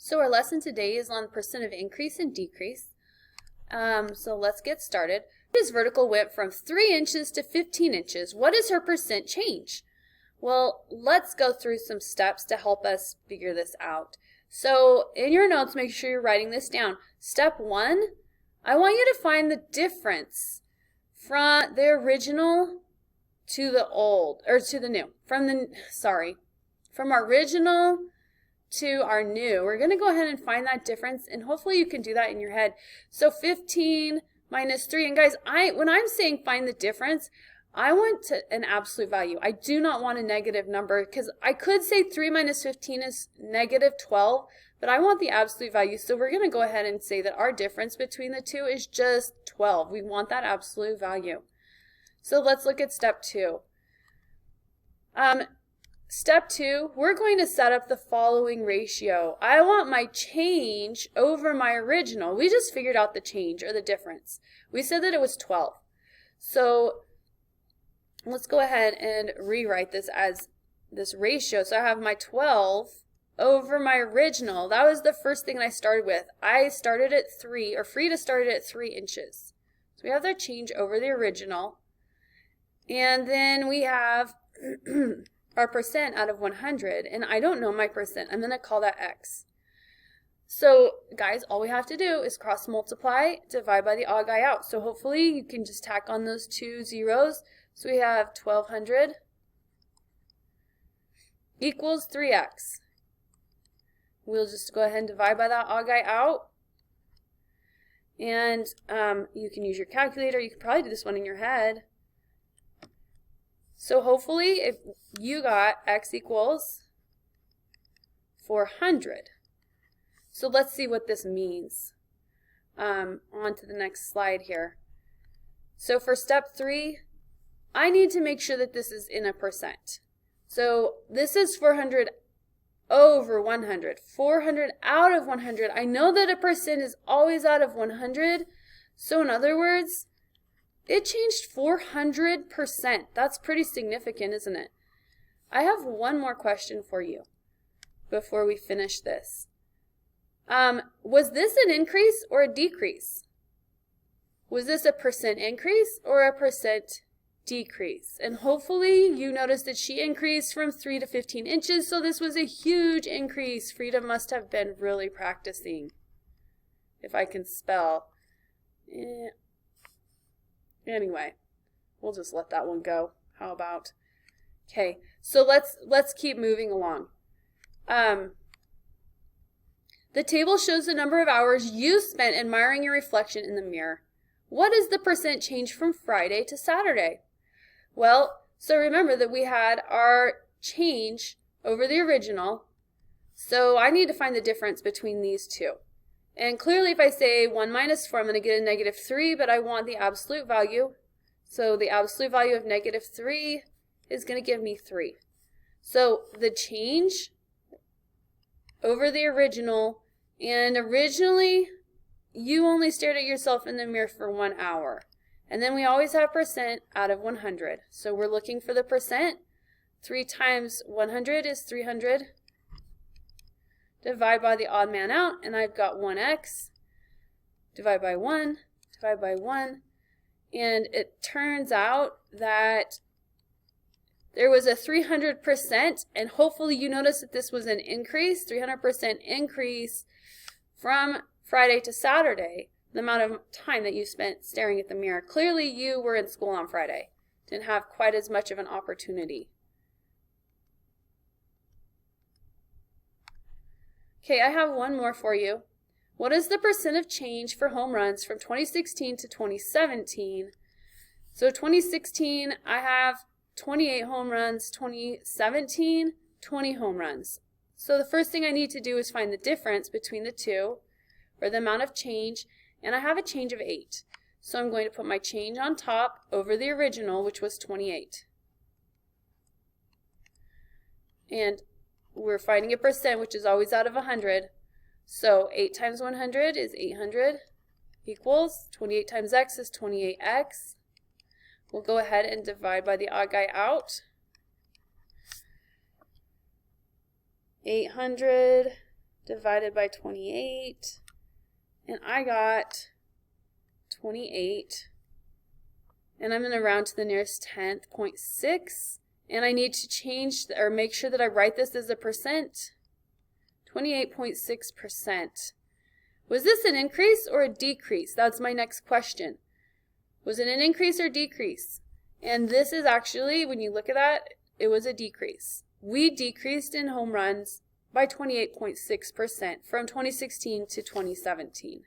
So our lesson today is on percent of increase and decrease. So let's get started. This vertical went from 3 inches to 15 inches. What is her percent change? Well, let's go through some steps to help us figure this out. So in your notes, make sure you're writing this down. Step 1, I want you to find the difference from the original to the old, or to the new. From our original to our new. We're going to go ahead and find that difference, and hopefully you can do that in your head. So 15 minus 3, and guys, when I'm saying find the difference, I want an absolute value. I do not want a negative number, because I could say 3 minus 15 is negative 12, but I want the absolute value. So we're going to go ahead and say that our difference between the two is just 12. We want that absolute value. So let's look at step 2. Step 2, we're going to set up the following ratio. I want my change over my original. We just figured out the change, or the difference. We said that it was 12. So let's go ahead and rewrite this as this ratio. So I have my 12 over my original. That was the first thing I started with. I started at 3, or Frida started at 3 inches. So we have the change over the original. And then we have our percent out of 100, and I don't know my percent. I'm going to call that x. So guys, all we have to do is cross multiply, divide by the odd guy out. So hopefully you can just tack on those 2 zeros. So we have 1200 equals 3x. We'll just go ahead and divide by that odd guy out. And you can use your calculator. You can probably do this one in your head. So hopefully if you got x equals 400. So let's see what this means. On to the next slide here. So for step 3, I need to make sure that this is in a percent. So this is 400 over 100. 400 out of 100. I know that a percent is always out of 100. So in other words, it changed 400%. That's pretty significant, isn't it? I have one more question for you before we finish this. Was this an increase or a decrease? Was this a percent increase or a percent decrease? And hopefully you noticed that she increased from 3 to 15 inches, so this was a huge increase. Frida must have been really practicing. If I can spell. Anyway, we'll just let that one go. How about? Okay, so let's keep moving along. The table shows the number of hours you spent admiring your reflection in the mirror. What is the percent change from Friday to Saturday? Well, so remember that we had our change over the original. So I need to find the difference between these two. And clearly if I say 1 minus 4, I'm going to get a negative 3, but I want the absolute value. So the absolute value of negative 3 is going to give me 3. So the change over the original, and originally you only stared at yourself in the mirror for 1 hour. And then we always have percent out of 100. So we're looking for the percent. 3 times 100 is 300. Divide by the odd man out, and I've got 1x. Divide by 1, divide by 1. And it turns out that there was a 300%, and hopefully you noticed that this was an increase, 300% increase from Friday to Saturday, the amount of time that you spent staring at the mirror. Clearly you were in school on Friday, didn't have quite as much of an opportunity. Okay, I have one more for you. What is the percent of change for home runs from 2016 to 2017? So 2016, I have 28 home runs. 2017, 20 home runs. So the first thing I need to do is find the difference between the two, or the amount of change, and I have a change of 8. So I'm going to put my change on top over the original, which was 28. And we're finding a percent, which is always out of 100. So 8 times 100 is 800 equals 28 times x is 28x. We'll go ahead and divide by the odd guy out. 800 divided by 28, and I got 28, and I'm going to round to the nearest tenth, 0.6, and I need to change or make sure that I write this as a percent. 28.6%. Was this an increase or a decrease? That's my next question. Was it an increase or decrease? And this is actually, when you look at that, it was a decrease. We decreased in home runs by 28.6% from 2016 to 2017.